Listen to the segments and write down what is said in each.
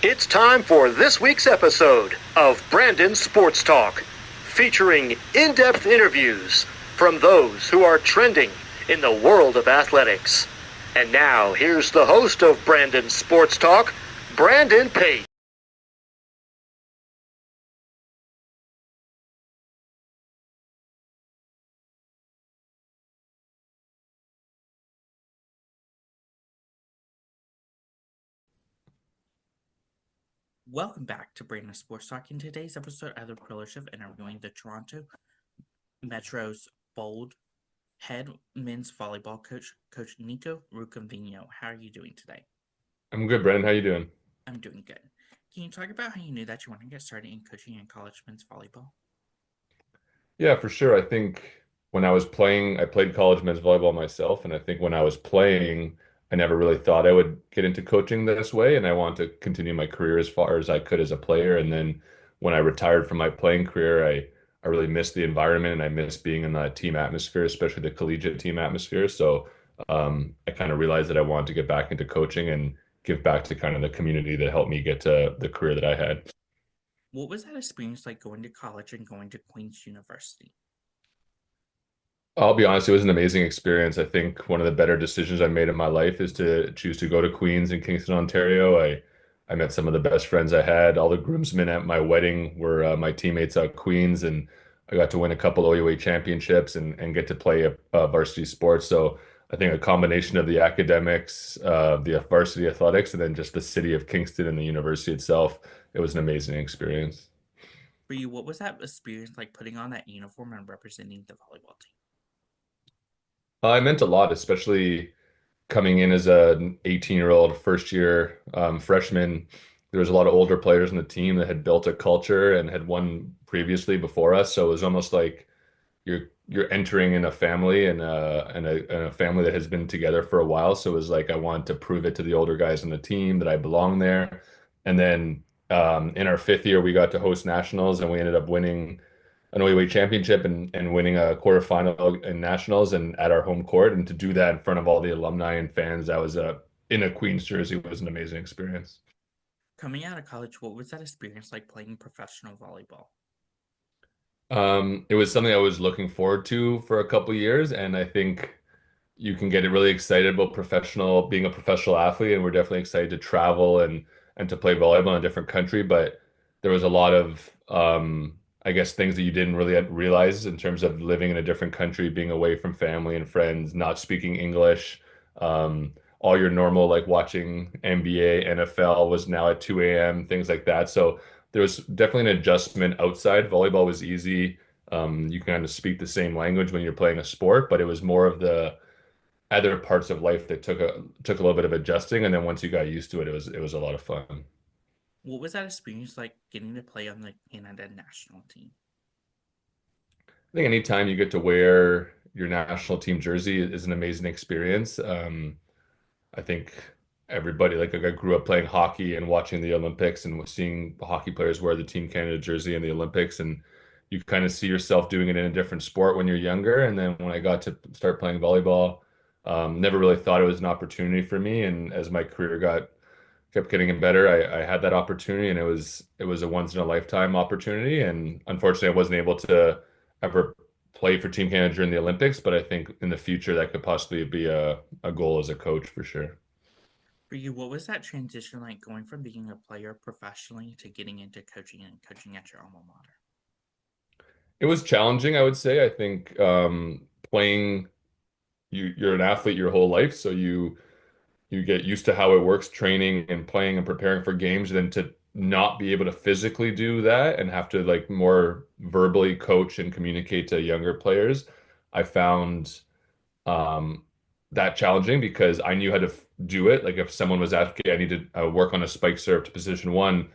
It's time for this week's episode of Brandon Sports Talk, featuring in-depth interviews from those who are trending in the world of athletics. And now, here's the host of Brandon Sports Talk, Brandon Pate. Welcome back to Brandon Sports Talk. In today's episode, I have the privilege of interviewing the Toronto Metro's Bold head men's volleyball coach, Coach Niko Rukavina. How are you doing today? I'm good, Brendan. How you doing? I'm doing good. Can you talk about how you knew that you wanted to get started in coaching in college men's volleyball? Yeah, for sure. I think when I was playing, I played college men's volleyball myself, and I think when I was playing, I never really thought I would get into coaching this way, and I wanted to continue my career as far as I could as a player. And then when I retired from my playing career, I really missed the environment and I missed being in the team atmosphere, especially the collegiate team atmosphere. So I kind of realized that I wanted to get back into coaching and give back to kind of the community that helped me get to the career that I had. What was that experience like going to college and going to Queen's University? I'll be honest, it was an amazing experience. I think one of the better decisions I made in my life is to choose to go to Queens in Kingston, Ontario. I met some of the best friends I had. All the groomsmen at my wedding were my teammates at Queens, and I got to win a couple OUA championships and get to play varsity sports. So I think a combination of the academics, the varsity athletics, and then just the city of Kingston and the university itself, it was an amazing experience. For you, what was that experience like putting on that uniform and representing the volleyball team? It meant a lot, especially coming in as an 18-year-old first year freshman. There was a lot of older players on the team that had built a culture and had won previously before us. So it was almost like you're entering in a family and a family that has been together for a while. So it was like I wanted to prove it to the older guys on the team that I belong there. And then in our fifth year, we got to host nationals and we ended up winning an OUA championship and winning a quarterfinal in nationals and at our home court. And to do that in front of all the alumni and fans, that was in a Queens jersey was an amazing experience. Coming out of college, what was that experience like playing professional volleyball? It was something I was looking forward to for a couple years, and I think you can get really excited about being a professional athlete, and we're definitely excited to travel and to play volleyball in a different country. But there was a lot of I guess things that you didn't really realize in terms of living in a different country, being away from family and friends, not speaking English. All your normal like watching NBA, NFL was now at 2 a.m., things like that. So there was definitely an adjustment outside. Volleyball was easy. You can kind of speak the same language when you're playing a sport, but it was more of the other parts of life that took a little bit of adjusting, and then once you got used to it, it was a lot of fun. What was that experience like getting to play on the Canada national team? I think anytime you get to wear your national team jersey is an amazing experience. I think everybody like I grew up playing hockey and watching the Olympics and seeing hockey players wear the Team Canada jersey in the Olympics, and you kind of see yourself doing it in a different sport when you're younger. And then when I got to start playing volleyball, never really thought it was an opportunity for me. And as my career got kept getting better, I had that opportunity, and it was a once in a lifetime opportunity. And unfortunately, I wasn't able to ever play for Team Canada during the Olympics, but I think in the future that could possibly be a goal as a coach for sure. For you, what was that transition like going from being a player professionally to getting into coaching and coaching at your alma mater? It was challenging, I would say. I think playing you're an athlete your whole life, so you get used to how it works, training and playing and preparing for games, and then to not be able to physically do that and have to like more verbally coach and communicate to younger players. I found um, that challenging because I knew how to do it. Like if someone was asking, I need to work on a spike serve to position one,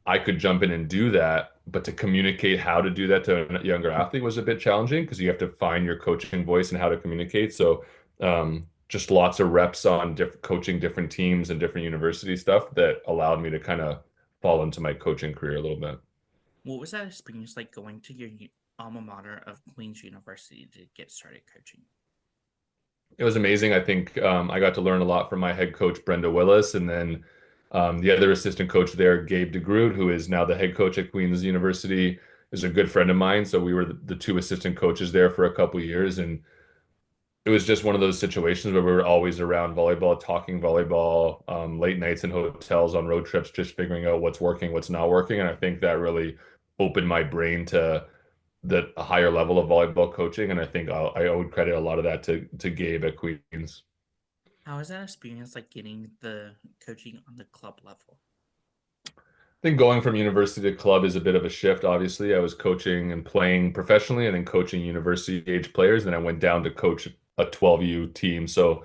I could jump in and do that. But to communicate how to do that to a younger athlete was a bit challenging because you have to find your coaching voice and how to communicate. So just lots of reps on coaching different teams and different university stuff that allowed me to kind of fall into my coaching career a little bit. What was that experience like going to your alma mater of Queen's University to get started coaching? It was amazing. I think I got to learn a lot from my head coach, Brenda Willis, and then The other assistant coach there, Gabe DeGroot, who is now the head coach at Queen's University, is a good friend of mine. So we were the two assistant coaches there for a couple of years, and it was just one of those situations where we were always around volleyball, talking volleyball, late nights in hotels on road trips, just figuring out what's working, what's not working. And I think that really opened my brain to the a higher level of volleyball coaching. And I think I would credit a lot of that to Gabe at Queens. How is that experience like getting the coaching on the club level? I think going from university to club is a bit of a shift. Obviously, I was coaching and playing professionally and then coaching university age players. Then I went down to coach a 12U team. So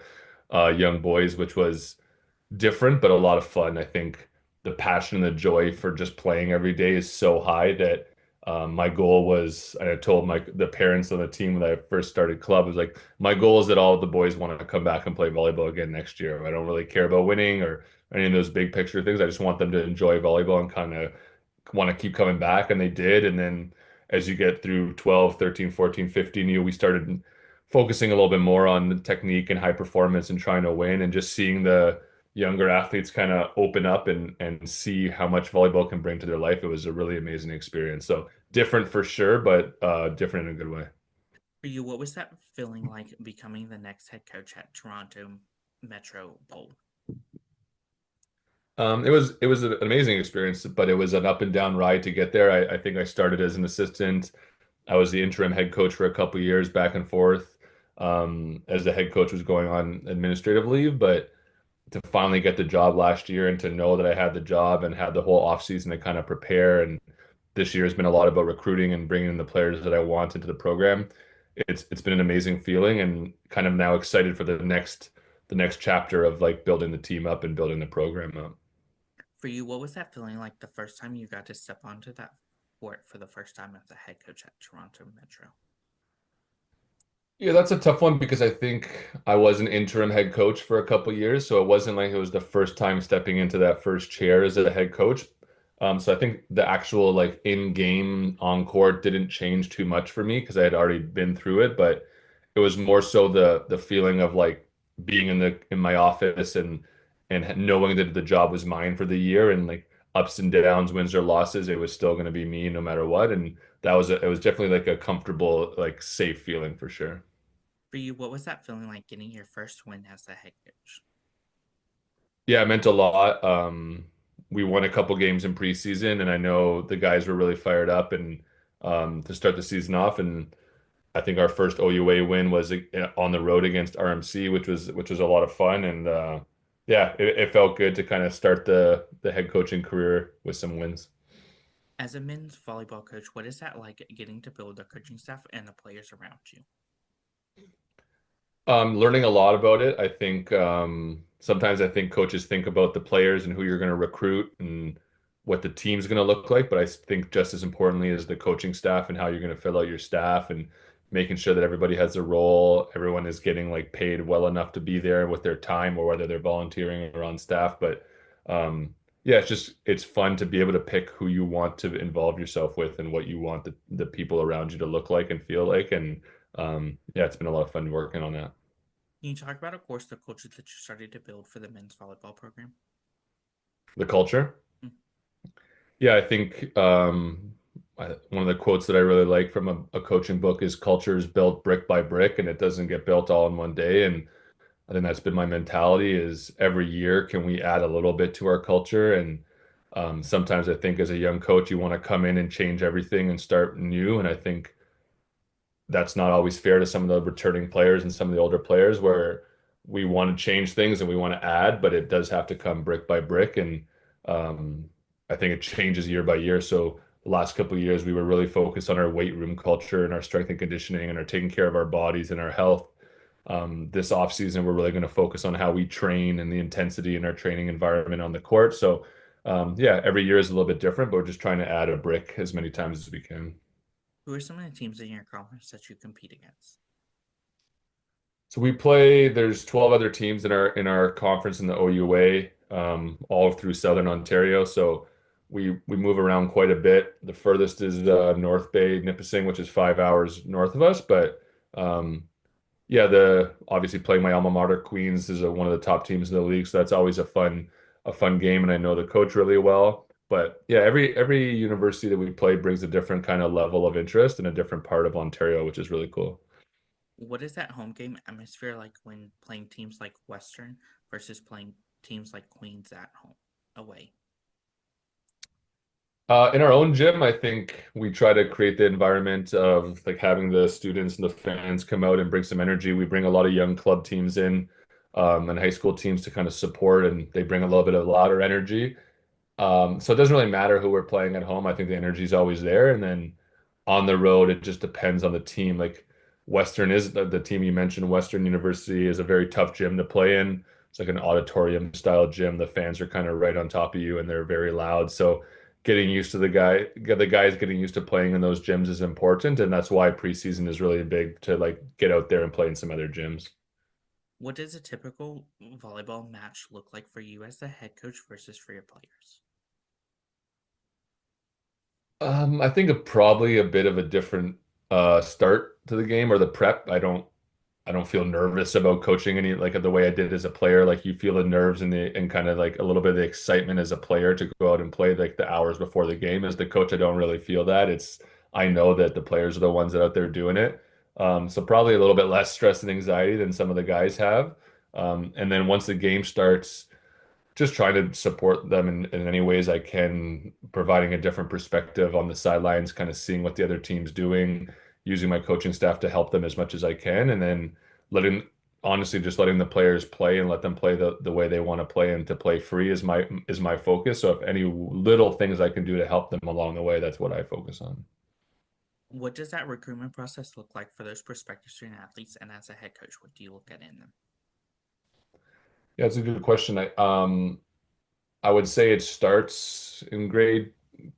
young boys, which was different, but a lot of fun. I think the passion and the joy for just playing every day is so high that my goal was, and I told the parents on the team when I first started club, was like, my goal is that all of the boys want to come back and play volleyball again next year. I don't really care about winning or any of those big picture things. I just want them to enjoy volleyball and kind of want to keep coming back. And they did. And then as you get through 12, 13, 14, 15, we started focusing a little bit more on the technique and high performance and trying to win and just seeing the younger athletes kind of open up and see how much volleyball can bring to their life. It was a really amazing experience. So different for sure, but different in a good way. For you, what was that feeling like becoming the next head coach at Toronto Metro Bold? It was an amazing experience, but it was an up and down ride to get there. I think I started as an assistant. I was the interim head coach for a couple of years, back and forth, as the head coach was going on administrative leave. But to finally get the job last year and to know that I had the job and had the whole off season to kind of prepare, and this year has been a lot about recruiting and bringing in the players that I want into the program. It's been an amazing feeling, and kind of now excited for the next chapter of like building the team up and building the program up. For you, what was that feeling like the first time you got to step onto that court for the first time as a head coach at Toronto Metro? Yeah, that's a tough one because I think I was an interim head coach for a couple years, so it wasn't like it was the first time stepping into that first chair as a head coach. So I think the actual like in-game on court didn't change too much for me because I had already been through it, but it was more so the feeling of like being in my office and knowing that the job was mine for the year and like ups and downs, wins or losses, it was still going to be me no matter what. And it was definitely like a comfortable, like safe feeling for sure. For you, what was that feeling like getting your first win as the head coach? Yeah, it meant a lot. We won a couple games in preseason, and I know the guys were really fired up and to start the season off. And I think our first OUA win was on the road against RMC, which was a lot of fun. And yeah, it felt good to kind of start the head coaching career with some wins. As a men's volleyball coach, what is that like getting to build the coaching staff and the players around you? Learning a lot about it. I think sometimes I think coaches think about the players and who you're going to recruit and what the team's going to look like. But I think just as importantly is the coaching staff and how you're going to fill out your staff and making sure that everybody has a role, everyone is getting like paid well enough to be there with their time or whether they're volunteering or on staff. But yeah, it's fun to be able to pick who you want to involve yourself with and what you want the people around you to look like and feel like. And yeah, it's been a lot of fun working on that. Can you talk about, of course, the culture that you started to build for the men's volleyball program? The culture. Mm. Yeah, I think one of the quotes that I really like from a coaching book is culture is built brick by brick and it doesn't get built all in one day. And I think that's been my mentality is every year, can we add a little bit to our culture? And sometimes I think as a young coach, you want to come in and change everything and start new. And I think that's not always fair to some of the returning players and some of the older players where we want to change things and we want to add, but it does have to come brick by brick. And I think it changes year by year. So the last couple of years, we were really focused on our weight room culture and our strength and conditioning and our taking care of our bodies and our health. This off season, we're really going to focus on how we train and the intensity in our training environment on the court. So yeah, every year is a little bit different, but we're just trying to add a brick as many times as we can. Who are some of the teams in your conference that you compete against? So there's 12 other teams in our conference in the OUA, all through Southern Ontario. So we move around quite a bit. The furthest is North Bay, Nipissing, which is 5 hours north of us. But yeah, the obviously playing my alma mater, Queens, is one of the top teams in the league. So that's always a fun a fun game, and I know the coach really well. But yeah, every university that we play brings a different kind of level of interest in a different part of Ontario, which is really cool. What is that home game atmosphere like when playing teams like Western versus playing teams like Queens at home away? In our own gym, I think we try to create the environment of like having the students and the fans come out and bring some energy. We bring a lot of young club teams in, and high school teams to kind of support, and they bring a little bit of louder energy. So it doesn't really matter who we're playing at home. I think the energy is always there. And then on the road, it just depends on the team. Like Western is the team you mentioned, Western University is a very tough gym to play in. It's like an auditorium style gym. The fans are kind of right on top of you and they're very loud. So getting used to the guys getting used to playing in those gyms is important. And that's why preseason is really big to like get out there and play in some other gyms. What does a typical volleyball match look like for you as the head coach versus for your players? I think probably a bit of a different start to the game or the prep. I don't feel nervous about coaching any like the way I did as a player. Like you feel the nerves and the and kind of like a little bit of the excitement as a player to go out and play like the hours before the game. As the coach, I don't really feel that. It's I know that the players are the ones that are out there doing it. So probably a little bit less stress and anxiety than some of the guys have. And then once the game starts just trying to support them in any ways I can, providing a different perspective on the sidelines, kind of seeing what the other team's doing, using my coaching staff to help them as much as I can, and then letting honestly just letting the players play and let them play the way they want to play and to play free is my focus. So if any little things I can do to help them along the way, that's what I focus on. What does that recruitment process look like for those prospective student athletes? And as a head coach, what do you look at in them? Yeah, it's a good question. I would say it starts in grade,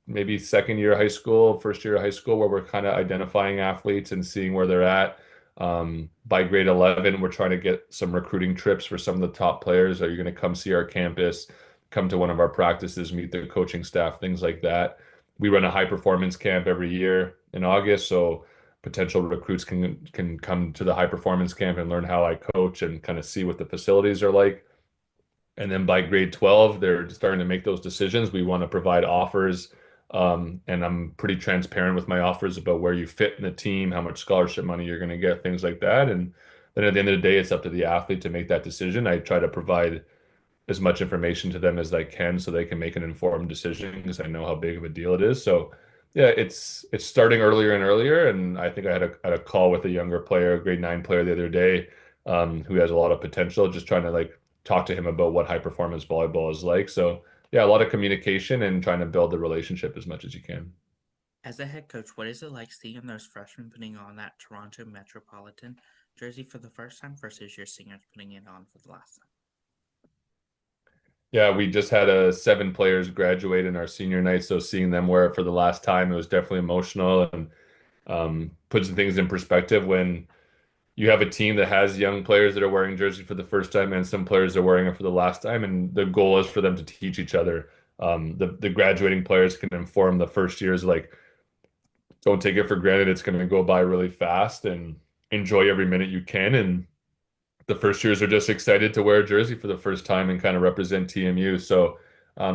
maybe second year of high school, first year of high school, where we're kind of identifying athletes and seeing where they're at. By grade 11, we're trying to get some recruiting trips for some of the top players. Are you going to come see our campus, come to one of our practices, meet the coaching staff, things like that. We run a high performance camp every year in August, so potential recruits can come to the high performance camp and learn how I coach and kind of see what the facilities are like. And then by grade 12, they're starting to make those decisions. We want to provide offers. And I'm pretty transparent with my offers about where you fit in the team, how much scholarship money you're going to get, things like that. And then at the end of the day, it's up to the athlete to make that decision. I try to provide as much information to them as I can so they can make an informed decision because I know how big of a deal it is. So yeah, it's starting earlier and earlier. And I think I had a call with a younger player, a grade 9 player the other day, who has a lot of potential, just trying to like talk to him about what high performance volleyball is like. So yeah, a lot of communication and trying to build the relationship as much as you can. As a head coach, what is it like seeing those freshmen putting on that Toronto Metropolitan jersey for the first time versus your seniors putting it on for the last time? Yeah, we just had a 7 players graduate in our senior night, so seeing them wear it for the last time, it was definitely emotional and puts things in perspective when you have a team that has young players that are wearing jersey for the first time and some players are wearing it for the last time, and the goal is for them to teach each other. The graduating players can inform the first years like don't take it for granted. It's going to go by really fast and enjoy every minute you can. And the first years are just excited to wear a jersey for the first time and kind of represent TMU. So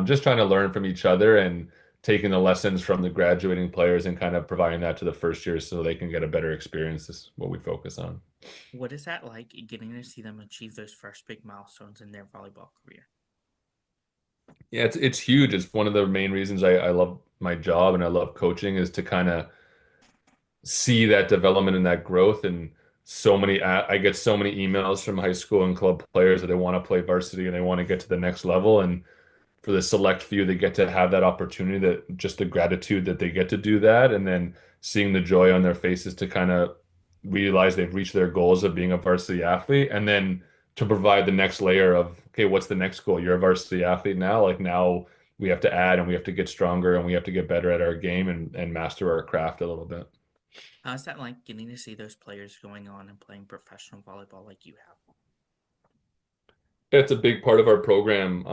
just trying to learn from each other and taking the lessons from the graduating players and kind of providing that to the first years so they can get a better experience is what we focus on. What is that like getting to see them achieve those first big milestones in their volleyball career? Yeah, it's huge. It's one of the main reasons I love my job and I love coaching is to kind of see that development and that growth. And I get so many emails from high school and club players that they want to play varsity and they want to get to the next level. And for the select few that get to have that opportunity, that just the gratitude that they get to do that, and then seeing the joy on their faces to kind of realize they've reached their goals of being a varsity athlete, and then to provide the next layer of, okay, what's the next goal? You're a varsity athlete now. Like now we have to add and we have to get stronger and we have to get better at our game and master our craft a little bit. How's that like getting to see those players going on and playing professional volleyball like you have? It's a big part of our program.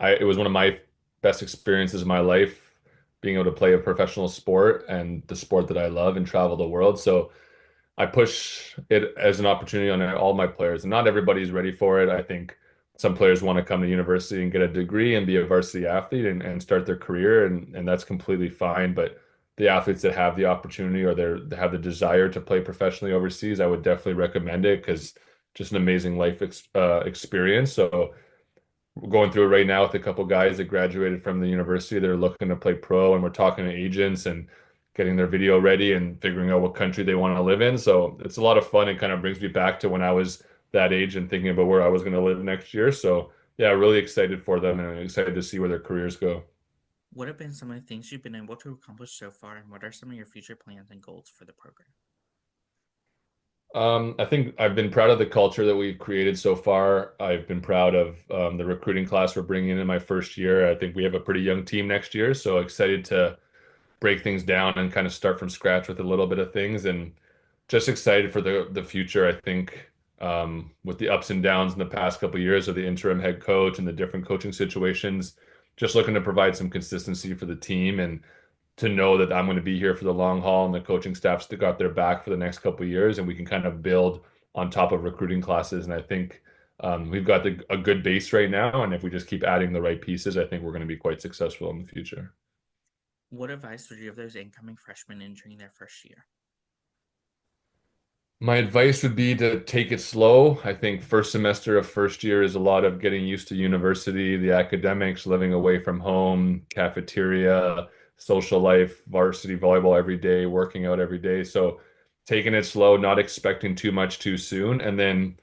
It was one of my best experiences of my life, being able to play a professional sport and the sport that I love and travel the world. So I push it as an opportunity on all my players, and not everybody's ready for it. I think some players want to come to university and get a degree and be a varsity athlete and start their career, and that's completely fine. But the athletes that have the opportunity or they have the desire to play professionally overseas, I would definitely recommend it because just an amazing life experience. So we're going through it right now with a couple guys that graduated from the university. They're looking to play pro, and we're talking to agents and getting their video ready and figuring out what country they want to live in. So it's a lot of fun. It kind of brings me back to when I was that age and thinking about where I was going to live next year. So yeah, really excited for them and excited to see where their careers go. What have been some of the things you've been able to accomplish so far, and what are some of your future plans and goals for the program? I think I've been proud of the culture that we've created so far. I've been proud of the recruiting class we're bringing in my first year. I think we have a pretty young team next year, so excited to break things down and kind of start from scratch with a little bit of things, and just excited for the future. I think with the ups and downs in the past couple of years of the interim head coach and the different coaching situations, just looking to provide some consistency for the team and to know that I'm going to be here for the long haul and the coaching staff's got their back for the next couple of years and we can kind of build on top of recruiting classes. And I think we've got a good base right now. And if we just keep adding the right pieces, I think we're going to be quite successful in the future. What advice would you give those incoming freshmen entering their first year? My advice would be to take it slow. I think first semester of first year is a lot of getting used to university, the academics, living away from home, cafeteria, social life, varsity volleyball every day, working out every day. So taking it slow, not expecting too much too soon, and then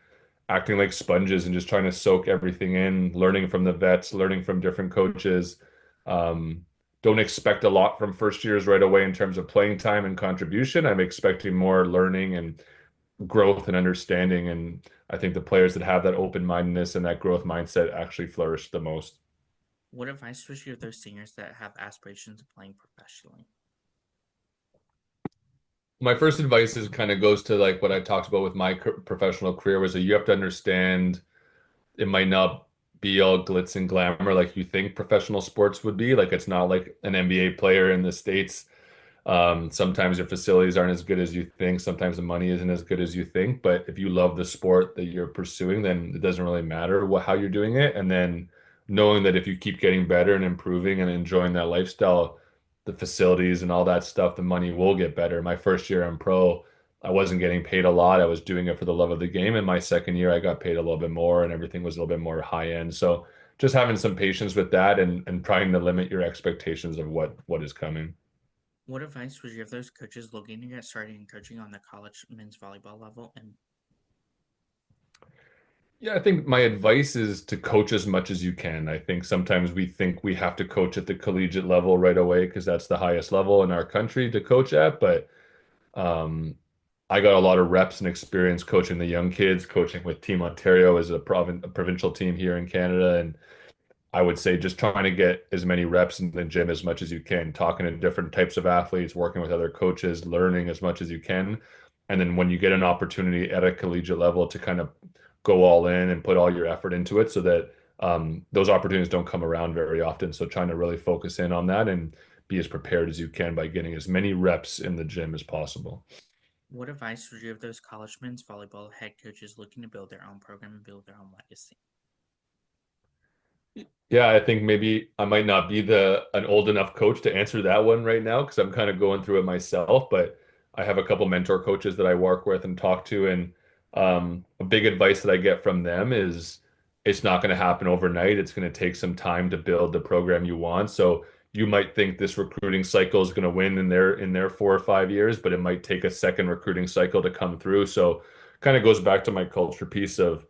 acting like sponges and just trying to soak everything in, learning from the vets, learning from different coaches. Um, don't expect a lot from first years right away in terms of playing time and contribution. I'm expecting more learning and growth and understanding. And I think the players that have that open-mindedness and that growth mindset actually flourish the most. What advice would you give those seniors that have aspirations of playing professionally? My first advice is kind of goes to like what I talked about with my professional career was that you have to understand it might not be all glitz and glamour like you think professional sports would be. Like it's not like an NBA player in the States. Sometimes your facilities aren't as good as you think. Sometimes the money isn't as good as you think. But if you love the sport that you're pursuing, then it doesn't really matter how you're doing it. And then knowing that if you keep getting better and improving and enjoying that lifestyle, the facilities and all that stuff, the money will get better. My first year in pro, I wasn't getting paid a lot. I was doing it for the love of the game. And my second year, I got paid a little bit more and everything was a little bit more high end. So just having some patience with that and trying to limit your expectations of what is coming. What advice would you give those coaches looking to get started in coaching on the college men's volleyball level? And Yeah, I think my advice is to coach as much as you can. I think sometimes we think we have to coach at the collegiate level right away because that's the highest level in our country to coach at. But um, I got a lot of reps and experience coaching the young kids, coaching with Team Ontario as a provincial team here in Canada, and I would say just trying to get as many reps in the gym as much as you can, talking to different types of athletes, working with other coaches, learning as much as you can. And then when you get an opportunity at a collegiate level to kind of go all in and put all your effort into it so that those opportunities don't come around very often. So trying to really focus in on that and be as prepared as you can by getting as many reps in the gym as possible. what advice would you give those college men's volleyball head coaches looking to build their own program and build their own legacy? Yeah, I think maybe I might not be the an old enough coach to answer that one right now because I'm kind of going through it myself, but I have a couple mentor coaches that I work with and talk to, and a big advice that I get from them is it's not going to happen overnight. It's going to take some time to build the program you want. So you might think this recruiting cycle is going to win in their 4 or 5 years, but it might take a second recruiting cycle to come through. So kind of goes back to my culture piece of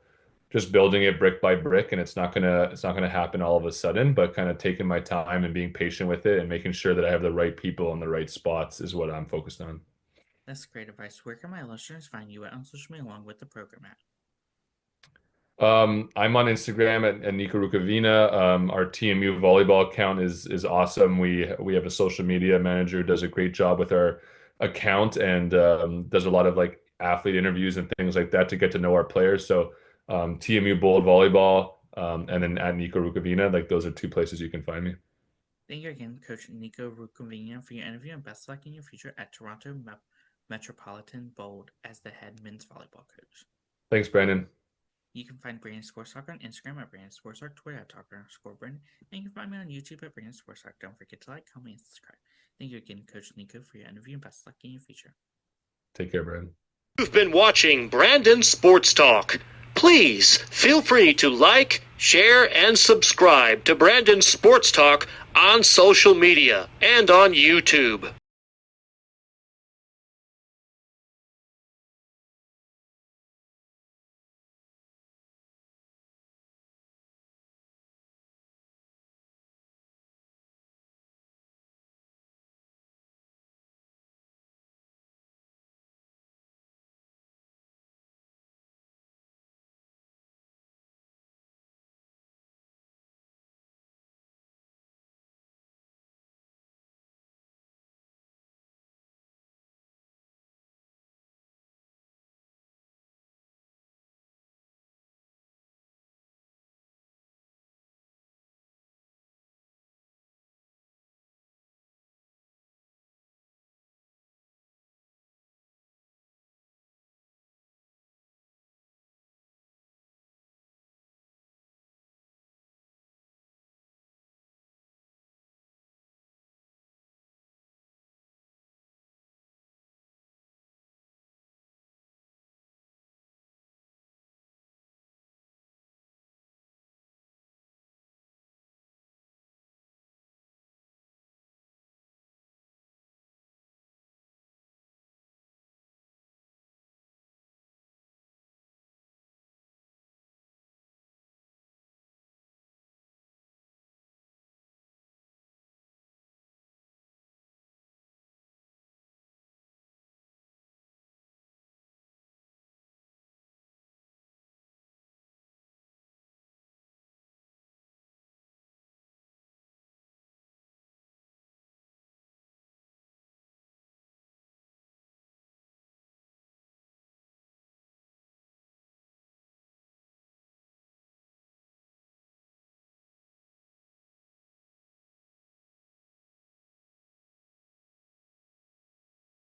just building it brick by brick, and it's not gonna happen all of a sudden, but kind of taking my time and being patient with it and making sure that I have the right people in the right spots is what I'm focused on. That's great advice. Where can my listeners find you at on social media along with the program at? I'm on Instagram at Niko Rukavina. Our TMU volleyball account is awesome. We have a social media manager who does a great job with our account and does a lot of like athlete interviews and things like that to get to know our players. So TMU Bold Volleyball and then at Niko Rukavina, like those are two places you can find me. Thank you again, Coach Niko Rukavina, for your interview and best luck in your future at Toronto Metropolitan Bold as the head men's volleyball coach. Thanks, Brandon. You can find Brandon Sports Talk on Instagram at Brandon Sports Talk, Twitter at Talker_Brandon, and you can find me on YouTube at Brandon Sports Talk. Don't forget to like, comment, and subscribe. Thank you again, Coach Niko, for your interview, and best luck in your future. Take care, Brandon. You've been watching Brandon Sports Talk. Please feel free to like, share, and subscribe to Brandon Sports Talk on social media and on YouTube.